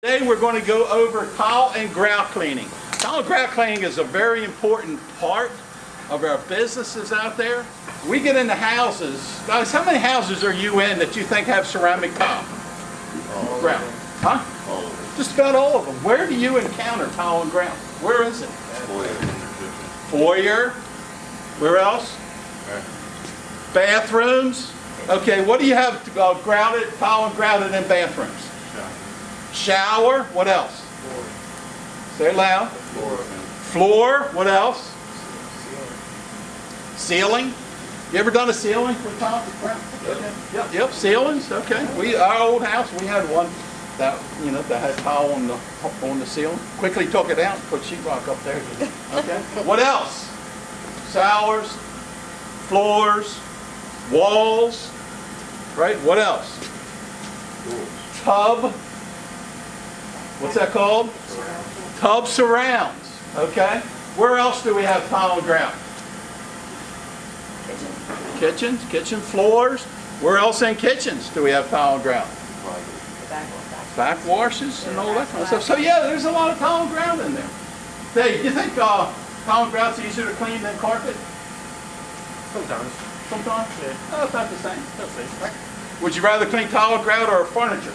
Today we're going to go over tile and grout cleaning. Tile and grout cleaning is a very important part of our businesses out there. We get into houses. Guys, how many houses are you in that you think have ceramic tile? Grout. Huh? All of Just about all of them. Where do you encounter tile and grout? Where is it? Foyer. Where else? Bathrooms. Okay, what do you have grouted, tile and grouted in bathrooms? Shower. What else? Say it loud. Floor. What else? Ceiling. You ever done a ceiling with tile and grout? Okay. Yep. Ceilings. Okay. Our old house, we had one that that had tile on the ceiling. Quickly took it out, put sheetrock up there. Okay. What else? Showers, floors, walls. Right. What else? Tub. What's that called? Tub surrounds. Okay. Where else do we have tile and grout? Kitchens, kitchen floors. Where else in kitchens do we have tile and grout? Back washes and all that kind of stuff. So yeah, there's a lot of tile and grout in there. Dave, you think tile and grout's easier to clean than carpet? Sometimes. Sometimes? Yeah. Oh, it's not the same. That's it. Right. Would you rather clean tile and grout or furniture?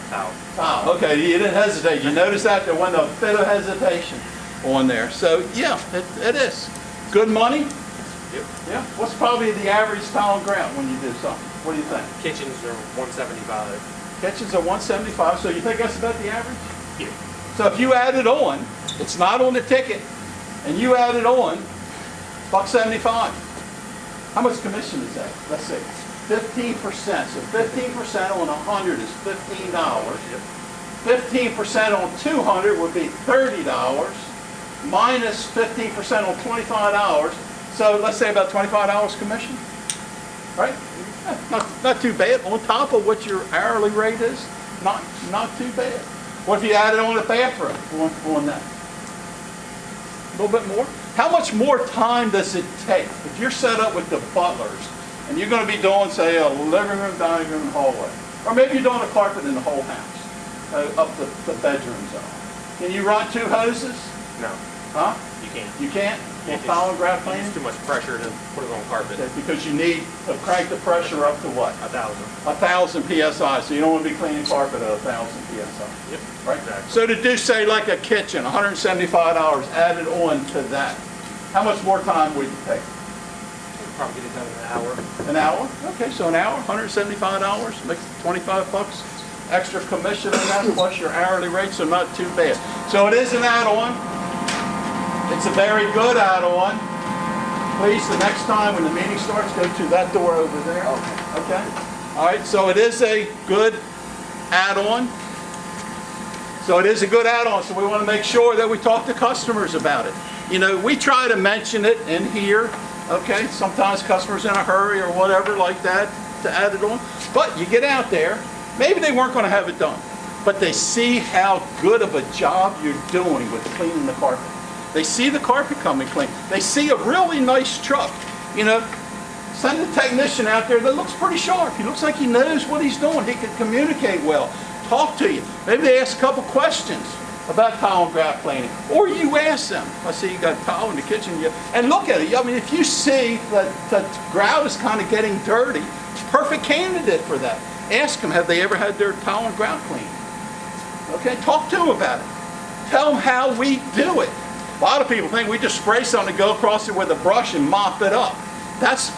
Towel. Tile. Okay, you didn't hesitate. You noticed that there wasn't a bit of hesitation on there. So yeah, it is. Good money? Yep. Yeah. What's probably the average tile and grout when you do something? What do you think? Kitchens are 175. Kitchens are 175, so you think that's about the average? Yeah. So if you add it on, it's not on the ticket, and you add it on, $1.75. How much commission is that? Let's see. 15%. So 15% on 100 is $15. Yep. 15% on 200 would be $30, minus 15% on $25. So let's say about $25 commission, right? Not too bad. On top of what your hourly rate is, not too bad. What if you added on a bathroom on that? A little bit more? How much more time does it take? If you're set up with the butlers, and you're going to be doing, say, a living room, dining room, hallway, or maybe you're doing a carpet in the whole house, up the bedroom zone. Can you run 2 hoses? No. Huh? You can't. You can't? It's Tile and grout cleaning? too much pressure to put it on carpet. Okay, because you need to crank the pressure up to what? 1,000. 1,000 psi. So you don't want to be cleaning carpet at 1,000 psi. Yep. Right? Exactly. So to do, say, like a kitchen, $175 added on to that, how much more time would it take? Probably get it done in an hour. An hour? Okay, so an hour, $175, makes $25 extra commission on that, plus your hourly rate, so not too bad. So it is an add-on. It's a very good add-on. Please, the next time when the meeting starts, go to that door over there. Okay? All right, so it is a good add-on. So it is a good add-on, so we want to make sure that we talk to customers about it. You know, we try to mention it in here. Okay, sometimes customers in a hurry or whatever like that to add it on. But you get out there, maybe they weren't going to have it done, but they see how good of a job you're doing with cleaning the carpet. They see the carpet coming clean. They see a really nice truck. You know, send a technician out there that looks pretty sharp. He looks like he knows what he's doing. He can communicate well, talk to you. Maybe they ask a couple questions about tile and grout cleaning. Or you ask them, I see you got tile in the kitchen, and look at it. I mean, if you see that grout is kind of getting dirty, it's a perfect candidate for that. Ask them, have they ever had their tile and grout cleaned? Okay, talk to them about it. Tell them how we do it. A lot of people think we just spray something, go across it with a brush and mop it up. That's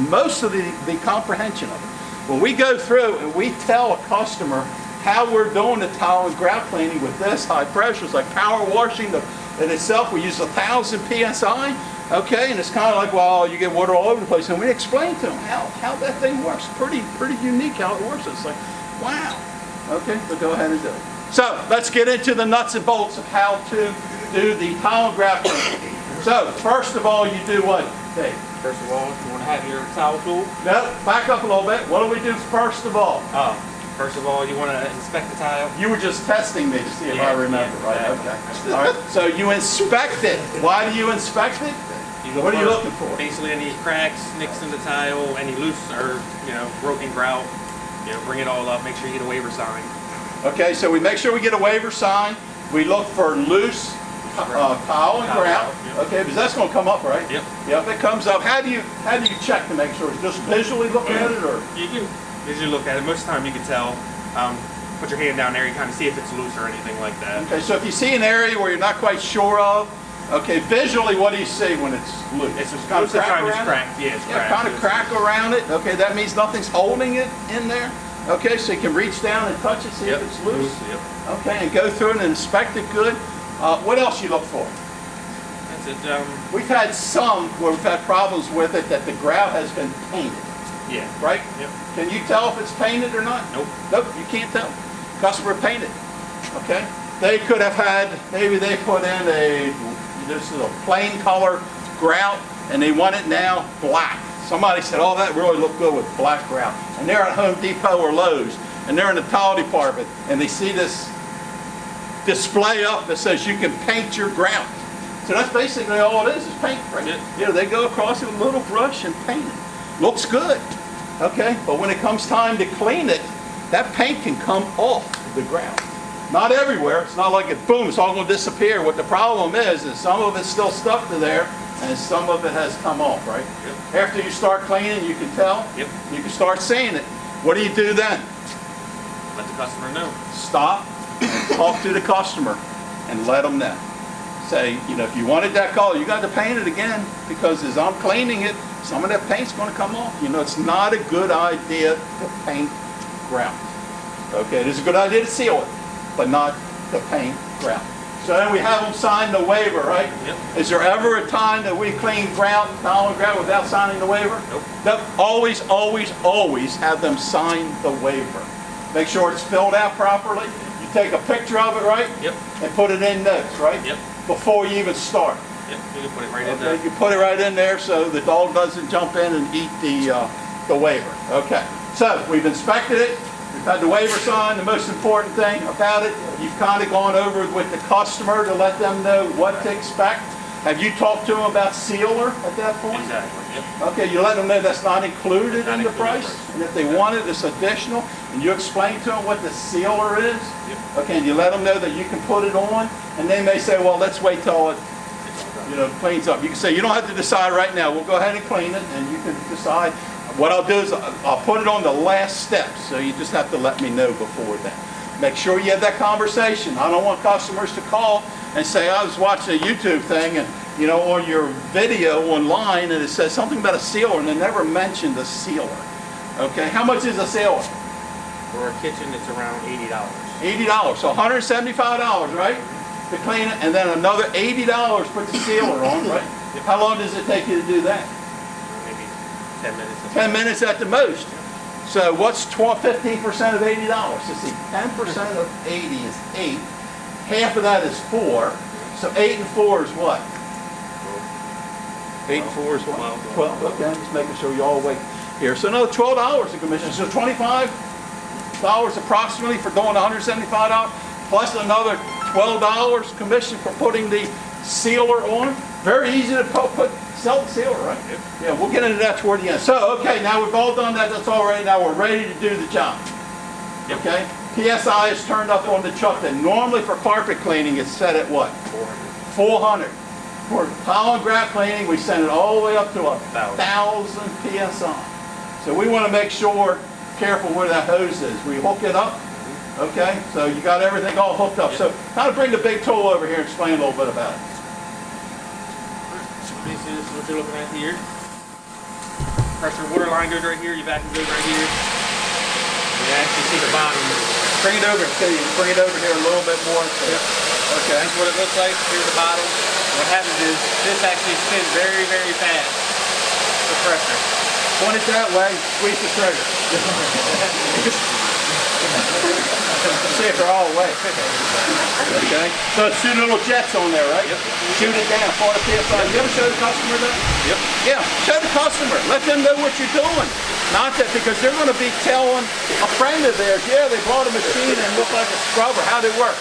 most of the comprehension of it. When we go through and we tell a customer how we're doing the tile and grout cleaning with this high pressure. It's like power washing in itself. We use 1,000 psi, okay? And it's kind of like, well, you get water all over the place. And we explain to them how that thing works. Pretty unique how it works. It's like, wow. Okay, so go ahead and do it. So let's get into the nuts and bolts of how to do the tile and grout cleaning. So first of all, you do what, Dave? First of all, you want to have your towel tool. No, back up a little bit. What do we do first of all? First of all, you want to inspect the tile. You were just testing me to see if I remember, right? Exactly. Okay. All right. So you inspect it. Why do you inspect it? What are you looking for? Basically, any cracks, nicks in the tile, any loose or broken grout. Bring it all up. Make sure you get a waiver sign. Okay, so we make sure we get a waiver signed. We look for loose tile and grout. Yep. Okay, because that's going to come up, right? Yep. Yep, it comes up. How do you check to make sure? Just visually look at it, or? You can visually look at it. Most of the time you can tell. Put your hand down there, you kind of see if it's loose or anything like that. Okay, so if you see an area where you're not quite sure of, okay, visually, what do you see when it's loose? It's just kind of crack kind of around it? cracked. Yeah, it's Yeah, cracked. kind of crack around it. Okay, that means nothing's holding it in there. Okay, so you can reach down and touch it, see Yep. if it's loose. Yep. Okay, and go through it and inspect it good. What else you look for? That's it. We've had some where we've had problems with it that the grout has been painted, Yeah. right? Yep. Can you tell if it's painted or not? Nope. Nope, you can't tell. Customer painted, okay? They could have had, maybe they put in this is a plain color grout and they want it now black. Somebody said, oh, that really looked good with black grout. And they're at Home Depot or Lowe's and they're in the tile department and they see this display up that says you can paint your grout. So that's basically all it is paint, right? Yeah. You know, they go across it with a little brush and paint it. Looks good, okay? But when it comes time to clean it, that paint can come off the ground. Not everywhere. It's not like it, boom, it's all going to disappear. What the problem is some of it's still stuck to there and some of it has come off, right? Yep. After you start cleaning, you can tell. Yep. You can start seeing it. What do you do then? Let the customer know. Stop, talk to the customer, and let them know. Say, you know, if you wanted that color, you got to paint it again because as I'm cleaning it, some of that paint's going to come off. You know, it's not a good idea to paint grout. Okay, it is a good idea to seal it, but not to paint grout. So then we have them sign the waiver, right? Yep. Is there ever a time that we clean grout, tile and grout without signing the waiver? Nope. Nope. Always, always, always have them sign the waiver. Make sure it's filled out properly. You take a picture of it, right? Yep. And put it in notes, right? Yep. Before you even start. Yep. You can put it right in Okay, there. you put it right in there so the dog doesn't jump in and eat the waiver. Okay, so we've inspected it. We've had the waiver signed. The most important thing about it, you've kind of gone over it with the customer to let them know what to expect. Have you talked to them about sealer at that point? Exactly. Yep. Okay, you let them know that's not included Not in the included. price, and if they want it, it's additional, and you explain to them what the sealer is. Yep. Okay, and you let them know that you can put it on, and they may say, well, let's wait till it, It's all done. you know, cleans up. You can say, you don't have to decide right now. We'll go ahead and clean it, and you can decide. What I'll do is I'll put it on the last step, so you just have to let me know before then. Make sure you have that conversation. I don't want customers to call and say, I was watching a YouTube thing, and you know, on your video online, and it says something about a sealer, and they never mentioned a sealer. Okay, how much is a sealer? For a kitchen, it's around $80. $80, so $175, right? To clean it, and then another $80 put the sealer on, right? Yep. How long does it take you to do that? Maybe 10 minutes. 10 minutes at the most. So what's 15% of $80? So see, 10% of 80 is 8. Half of that is 4. So 8 and 4 is what? 8 and 4 is what? 12. Okay, I'm just making sure you all awake here. So another $12 in commission. So $25 approximately for doing $175, plus another $12 commission for putting the sealer on. Very easy to sell the sealer, right? Yeah, we'll get into that toward the end. So, okay, now we've all done that. That's all ready. Now we're ready to do the job. Yep. Okay? PSI is turned up on the truck. Then normally for carpet cleaning, it's set at what? 400. For tile and grout cleaning, we send it all the way up to 1,000 PSI. So we want to make sure, careful where that hose is. We hook it up. Okay? So you got everything all hooked up. Yep. So kind of bring the big tool over here and explain a little bit about it. This is what you're looking at here. Pressure water line goes right here, your vacuum goes right here. You actually see the bottom. Bring it over. Okay, bring it over here a little bit more. Okay. That's what it looks like. Here's the bottom. What happens is this actually spins very, very fast. The pressure. Point it that way, squeeze the trigger. See if they're all away. Okay. So it's 2 little jets on there, right? Yep. Shoot it down, 40 PSI. You ever show the customer that? Yep. Yeah, show the customer. Let them know what you're doing. Not that, because they're going to be telling a friend of theirs, yeah, they bought a machine and looked like a scrubber. How'd it work?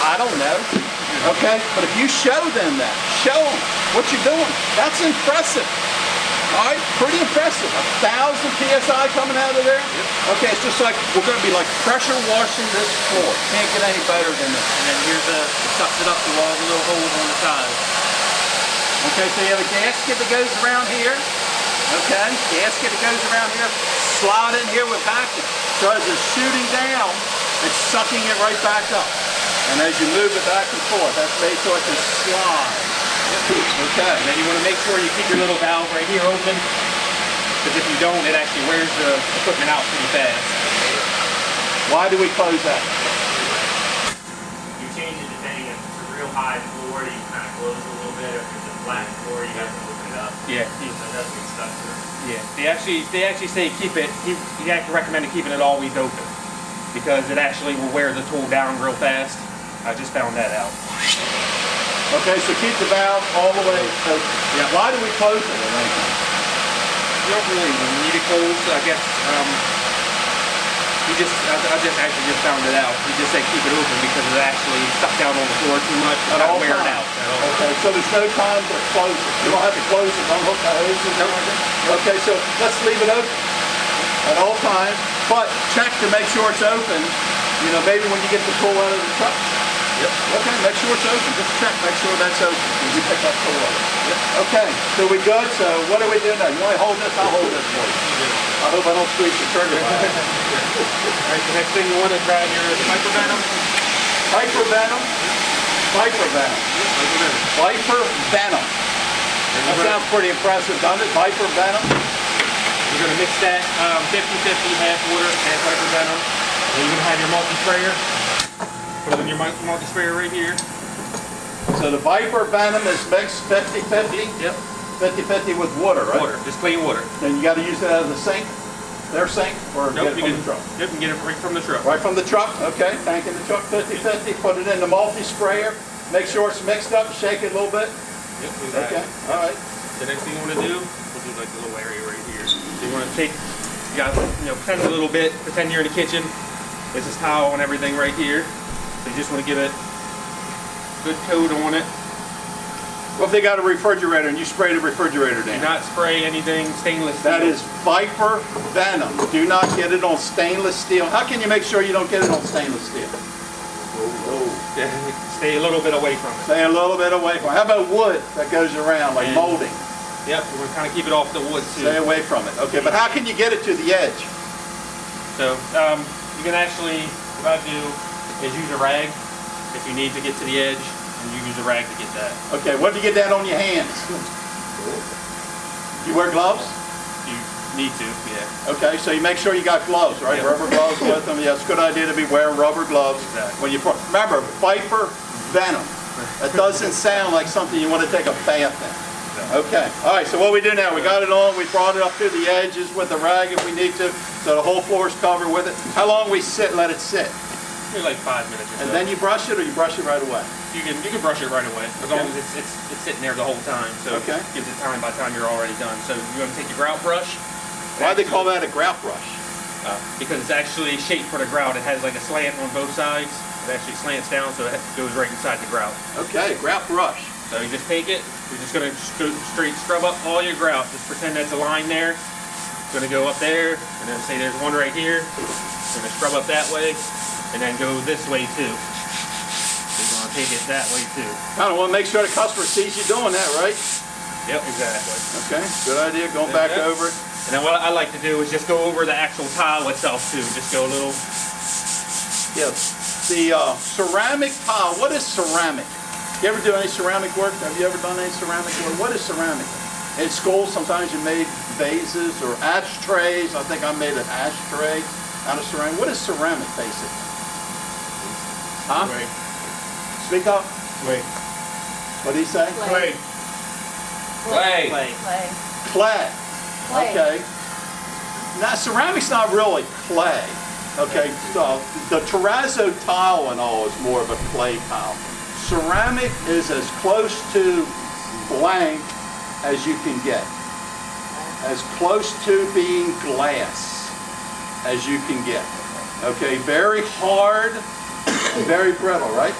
I don't know. Okay? But if you show them that, show them what you're doing. That's impressive. All right, pretty impressive. 1,000 PSI coming out of there? Okay, it's just like, we're gonna be like pressure washing this floor. Can't get any better than this. And then here's it sucks it up through all the little holes on the sides. Okay, so you have a gasket that goes around here. Okay, gasket that goes around here. Slide in here with vacuum. So as it's shooting down, it's sucking it right back up. And as you move it back and forth, that's made so it can slide. Okay. And then you want to make sure you keep your little valve right here open, because if you don't, it actually wears the equipment out pretty fast. Why do we close that? You change it depending if it's a real high floor, you kind of close it a little bit. If it's a flat floor, you have to open it up. Yeah. So it doesn't get stuck to it. Yeah. They actually say keep it. You actually recommend keeping it always open, because it actually will wear the tool down real fast. I just found that out. Okay, so keep the valve all the way open. Yeah. Why do we close it? You don't really need it closed, I guess. I just found it out. He just said keep it open because it actually stuck down on the floor too much. At all Wear it times. out. At all. Okay, so there's no time to close it. You don't have to close it, don't hook the hose in there. Okay, so let's leave it open at all times, but check to make sure it's open. You know, maybe when you get the tool out of the truck. Yep. Okay, make sure it's open. Just check, make sure that's open when you pick up the tool. Yep. Okay, so we good? So what do we do now? You want to hold this? I'll hold this for you. I hope I don't squeeze the trigger. Alright, the next thing you want to grab your Viper Venom. Viper Venom. Viper Venom. Viper Venom. That sounds pretty impressive, doesn't it? Viper Venom. You're going to mix that 50-50, half water, half Viper Venom. Then you're going to have your multi-sprayer. Put it in your multi-sprayer right here. So the Viper Venom is mixed 50-50? Yep. 50-50 with water, right? Water, just plain water. And you got to use it out of the sink? Their sink? Or Nope, get it from the truck? Yep, you can get it right from the truck. Right from the truck? Okay, tank in the truck 50-50. Put it in the multi-sprayer. Make sure it's mixed up. Shake it a little bit. Yep, do that. Okay, all right. The next thing you want to do, we'll do like a little area right here. So you want to take, you got, pretend a little bit, pretend you're in the kitchen. This is towel and everything right here. So you just want to give it a good coat on it. Well, if they got a refrigerator and you spray the refrigerator Do down. not spray anything stainless steel. That is Viper Venom. Do not get it on stainless steel. How can you make sure you don't get it on stainless steel? Stay a little bit away from it. Stay a little bit away from it. How about wood that goes around, like And- molding? Yep, we're going to kind of keep it off the wood too. Stay away from it. Okay, but how can you get it to the edge? So you can actually, what I do is use a rag if you need to get to the edge, and you use a rag to get that. Okay, what do you get that on your hands? You wear gloves? You need to, yeah. Okay, so you make sure you got gloves, right? Yeah. Rubber gloves with them. Yeah, it's a good idea to be wearing rubber gloves. Exactly. When you remember, Viper Venom. That doesn't sound like something you want to take a bath in. Okay, all right, so what we do now, we got it on, we brought it up to the edges with the rag if we need to, so the whole floor is covered with it. How long we let it sit? Maybe like 5 minutes or so. And then you brush it, or you brush it right away? You can brush it right away, as long as it's sitting there the whole time. So Okay. it gives it time by the time you're already done. So you're going to take your grout brush. Why do they call that a grout brush? Because it's actually shaped for the grout. It has like a slant on both sides. It actually slants down, so it goes right inside the grout. Okay, grout brush. So you just take it. You're just going to straight scrub up all your grout. Just pretend that's a line there. It's going to go up there, and then say there's one right here. You're going to scrub up that way, and then go this way too. So you're going to take it that way too. Kind of want to make sure the customer sees you doing that, right? Yep, exactly. Okay, good idea, going back Yeah. over it. And then what I like to do is just go over the actual tile itself too. Just go a little. Yeah, the ceramic tile, what is ceramic? You ever do any ceramic work? Have you ever done any ceramic work? What is ceramic? In school, sometimes you made vases or ashtrays. I think I made an ashtray out of ceramic. What is ceramic, basically? Huh? Wait. Speak up. Wait. What do you say? Clay. Clay. Clay. Clay. Clay. Okay. Now, ceramic's not really clay. Okay, so the terrazzo tile and all is more of a clay tile. Ceramic is as close to blank as you can get. As close to being glass as you can get. Okay, very hard and very brittle, right?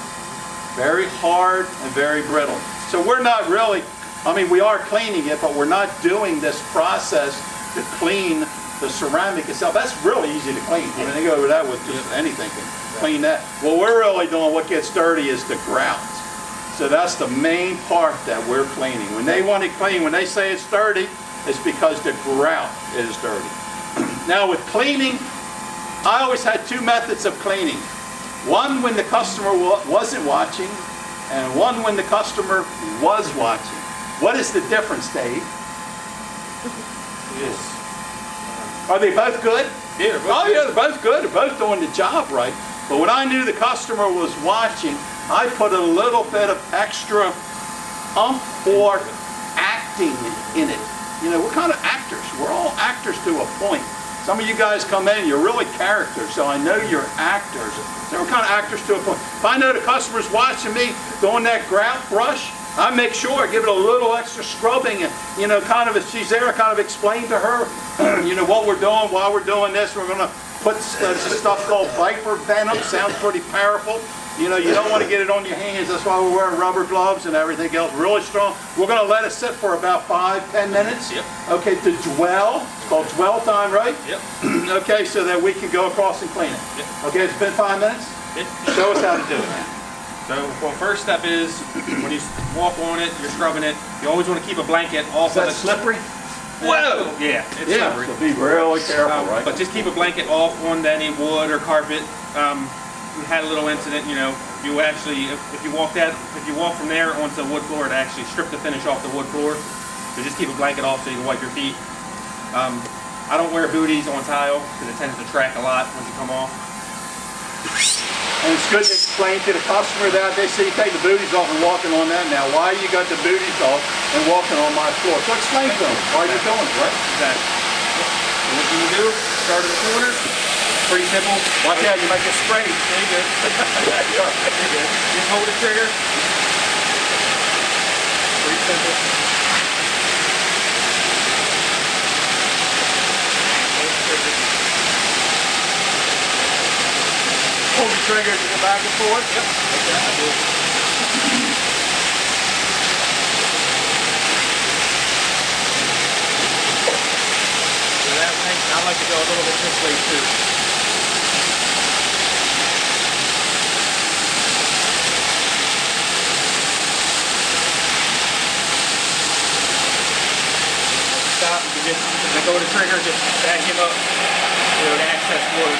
Very hard and very brittle. So we're not really I mean, we are cleaning it, but we're not doing this process to clean the ceramic itself. That's really easy to clean. I mean, they go over that with just anything, can clean that. What we're really doing, what gets dirty is the grout. So that's the main part that we're cleaning. When they want it clean, when they say it's dirty, it's because the grout is dirty. Now with cleaning, I always had two methods of cleaning. One when the customer wasn't watching, and one when the customer was watching. What is the difference, Dave? Yes. Are they both good? Yeah, they're both Oh good. yeah, they're both good. They're both doing the job right. But when I knew the customer was watching, I put a little bit of extra umph or acting in it. You know, we're kind of actors. We're all actors to a point. Some of you guys come in, you're really characters, so I know you're actors. So we're kind of actors to a point. If I know the customer's watching me doing that grout brush, I make sure I give it a little extra scrubbing and, you know, kind of, if she's there, I kind of explain to her, you know, what we're doing, why we're doing this. We're going to put this stuff called Viper Venom. Sounds pretty powerful. You know, you don't want to get it on your hands. That's why we're wearing rubber gloves and everything else. Really strong. We're going to let it sit for about 5-10 minutes. Yep. Okay, to dwell. It's called dwell time, right? Yep. Okay, so that we can go across and clean it. Yep. Okay, it's been 5 minutes. Yep. Show us how to do it now. So, well, first step is when you walk on it, you're scrubbing it. You always want to keep a blanket off Is that of the. slippery? Whoa! Yeah, it's Yeah, slippery. so be really careful, right? But just keep a blanket off on any wood or carpet. We had a little incident, you know. You actually, if you walk from there onto the wood floor, it actually stripped the finish off the wood floor. So just keep a blanket off so you can wipe your feet. I don't wear booties on tile because it tends to track a lot once you come off. And it's good to explain to the customer that they see you take the booties off and walking on that now. Why you got the booties off and walking on my floor? So explain to them why you're doing it, right? Exactly. So what you do, start at the corner. Pretty simple. Watch out, you might get sprayed. There you go. You're good. Just hold the trigger. Pretty simple. Hold the trigger. Hold the trigger to go back and forth. Yep. Okay, I do it. So that way, I like to go a little bit this way too. Stop, you can just, let go of the trigger, just back him up, you know, to access water.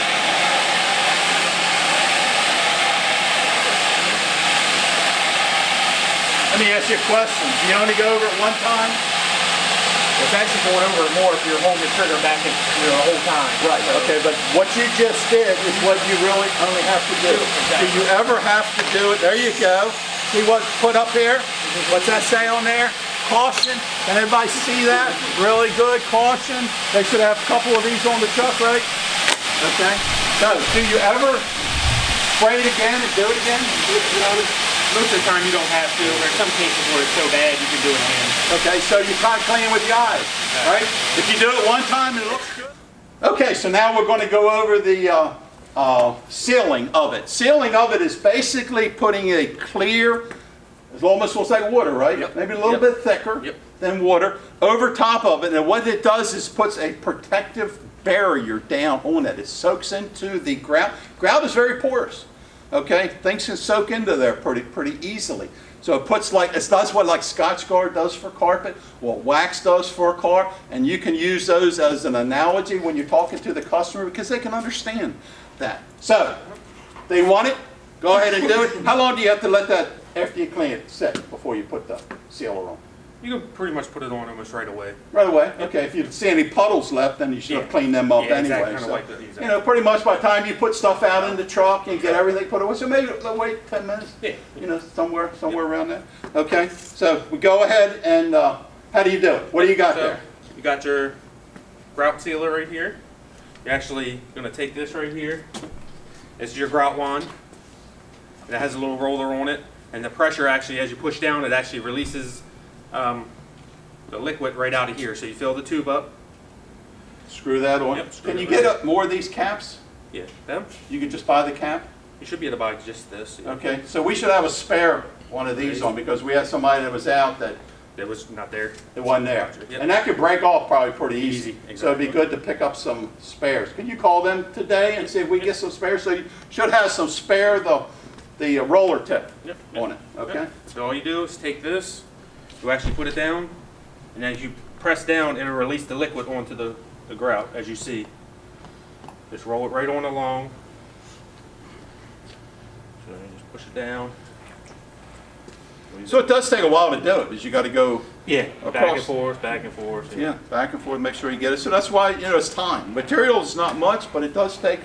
Let me ask you a question. Do you only go over it one time? It's actually going over it more if you're holding the trigger back in, you know, the whole time. Right, okay, but what you just did is what you really only have to do. Exactly. Do you ever have to do it? There you go. See what's put up here? What's that say on there? Caution. Can everybody see that? Really good. Caution. They should have a couple of these on the truck, right? Okay. So, do you ever spray it again and do it again? You know, Most of the time you don't have to. There are some cases where it's so bad you can do it again. okay, so you kind of clean with your eyes, right? If you do it one time and it looks good. Okay, so now we're going to go over the sealing of it. Sealing of it is basically putting a clear, it's almost looks like water, right? Yep. Maybe a little Yep. bit thicker Yep. than water over top of it. And what it does is puts a protective barrier down on it. It soaks into the grout. Grout is very porous. Okay, things can soak into there pretty easily. So it puts like, it does what like Scotchgard does for carpet, what wax does for a car, and you can use those as an analogy when you're talking to the customer because they can understand that. So, they want it, go ahead and do it. How long do you have to let that, after you clean it, sit before you put the sealer on? You can pretty much put it on almost right away. Right away? Okay, if you see any puddles left, then you should have Yeah. cleaned them up Yeah, anyway. exactly, kinda So, wipe it, exactly. you know, pretty much by the time you put stuff out in the truck and get everything put away, so maybe they'll wait 10 minutes, Yeah. you know, somewhere around there. Okay, so we go ahead and, how do you do it? What do you got So, there? you got your grout sealer right here. You're actually going to take this right here. This is your grout wand. And it has a little roller on it. And the pressure actually, as you push down, it actually releases the liquid right out of here. So you fill the tube up. Screw that on. Yep, screw Can it you right get more of these caps? Yeah, them. You can just buy the cap? You should be able to buy just this. Okay, so we should have a spare one of these on because we had somebody that was out that It was not there. It wasn't there. Yep. And that could break off probably pretty easy. Easy, So it'd be good to pick up some spares. Can you call them today and see if we can get some spares? So you should have some spare, the roller tip Yep. on it, okay? Yep. So all you do is take this, you actually put it down, and as you press down, it'll release the liquid onto the grout, as you see. Just roll it right on along. So you just push it down. So it does take a while to do it, because you got to go, Yeah, back and across. forth, back and forth. yeah, back and forth, make sure you get it. So that's why, it's time. Material is not much, but it does take,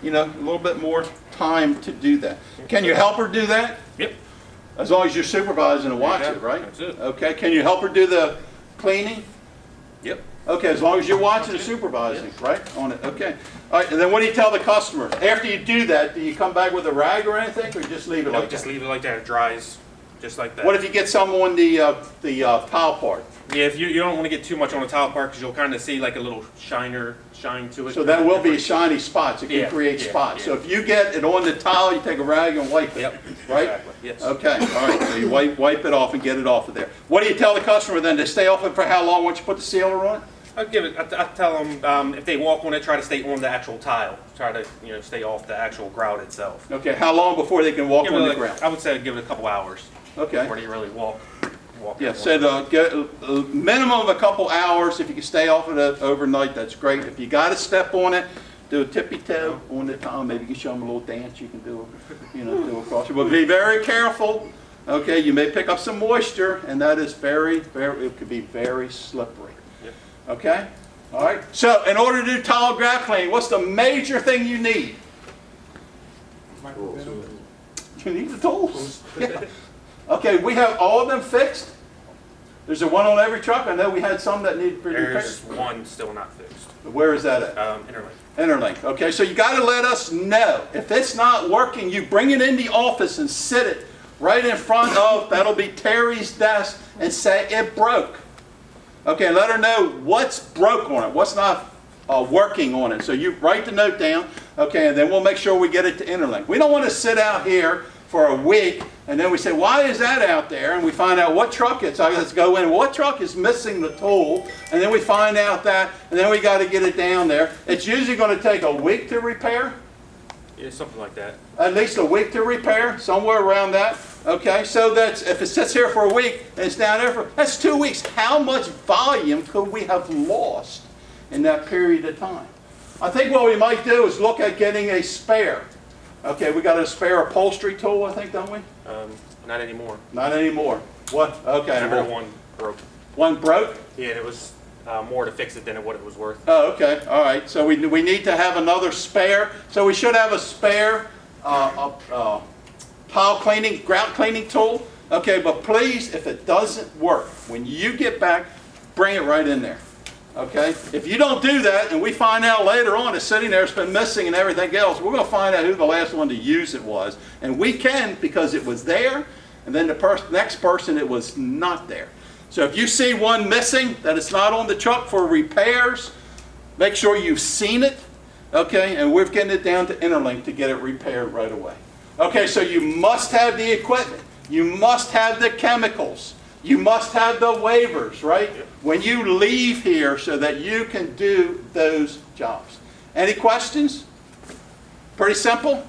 a little bit more time to do that. Can your helper do that? Yep. As long as you're supervising and watch Yeah, it, right? that's it. Okay, can your helper do the cleaning? Yep. Okay, as long as you're watching and supervising, right, on it, okay. All right, and then what do you tell the customer? After you do that, do you come back with a rag or anything, or just leave it No, like just that? leave it like that. It dries just like that. What if you get some on the tile part? Yeah, if you don't want to get too much on the tile part, because you'll kind of see like a little shine to it. So that will be shiny spots, it can Yeah, create yeah, spots. So yeah. if you get it on the tile, you take a rag and wipe it, Yep. right? Exactly. Yes. Okay, all right, so you wipe it off and get it off of there. What do you tell the customer then, to stay off it for how long once you put the sealer on? I tell them if they walk on it, try to stay on the actual tile. Try to stay off the actual grout itself. Okay, how long before they can walk Give on it the like- ground? I would say give it a couple hours Okay. before you really walk. Yeah, on so it. get a minimum of a couple hours. If you can stay off of it overnight, that's great. If you got to step on it, do a tippy toe on the tile. Maybe you can show them a little dance you can do, do across it. But be very careful. Okay, you may pick up some moisture, and that is it could be very slippery. Yep. Okay? All right. So in order to do tile grout cleaning, what's the major thing you need? You need the tools. Yeah. Okay, we have all of them fixed. There's a one on every truck. I know we had some that needed repaired. There's one still not fixed. Where is that at? Interlink. Interlink. Okay, so you got to let us know. If it's not working, you bring it in the office and sit it right in front of, that'll be Terry's desk, and say it broke. Okay, let her know what's broke on it, what's not working on it. So you write the note down, okay, and then we'll make sure we get it to Interlink. We don't want to sit out here for a week, and then we say, why is that out there? And we find out what truck it's, let's go in, what truck is missing the tool, and then we find out that, and then we got to get it down there. It's usually going to take a week to repair, Yeah, something like that. at least a week to repair, somewhere around that. Okay, so that's, if it sits here for a week and it's down there for, that's 2 weeks. How much volume could we have lost in that period of time? I think what we might do is look at getting a spare. Okay, we got a spare upholstery tool, I think, don't we? Not anymore. Not anymore. What? Okay. Remember well, one broke. one broke? Yeah, and it was more to fix it than what it was worth. Oh, okay. All right. So we need to have another spare. So we should have a spare tile cleaning, grout cleaning tool. Okay, but please, if it doesn't work, when you get back, bring it right in there. Okay? If you don't do that, and we find out later on it's sitting there, it's been missing and everything else, we're going to find out who the last one to use it was. And we can, because it was there, and then the next person, it was not there. So if you see one missing, that it's not on the truck for repairs, make sure you've seen it, okay? And we're getting it down to Interlink to get it repaired right away. Okay, so you must have the equipment. You must have the chemicals. You must have the waivers, right? When you leave here so that you can do those jobs. Any questions? Pretty simple?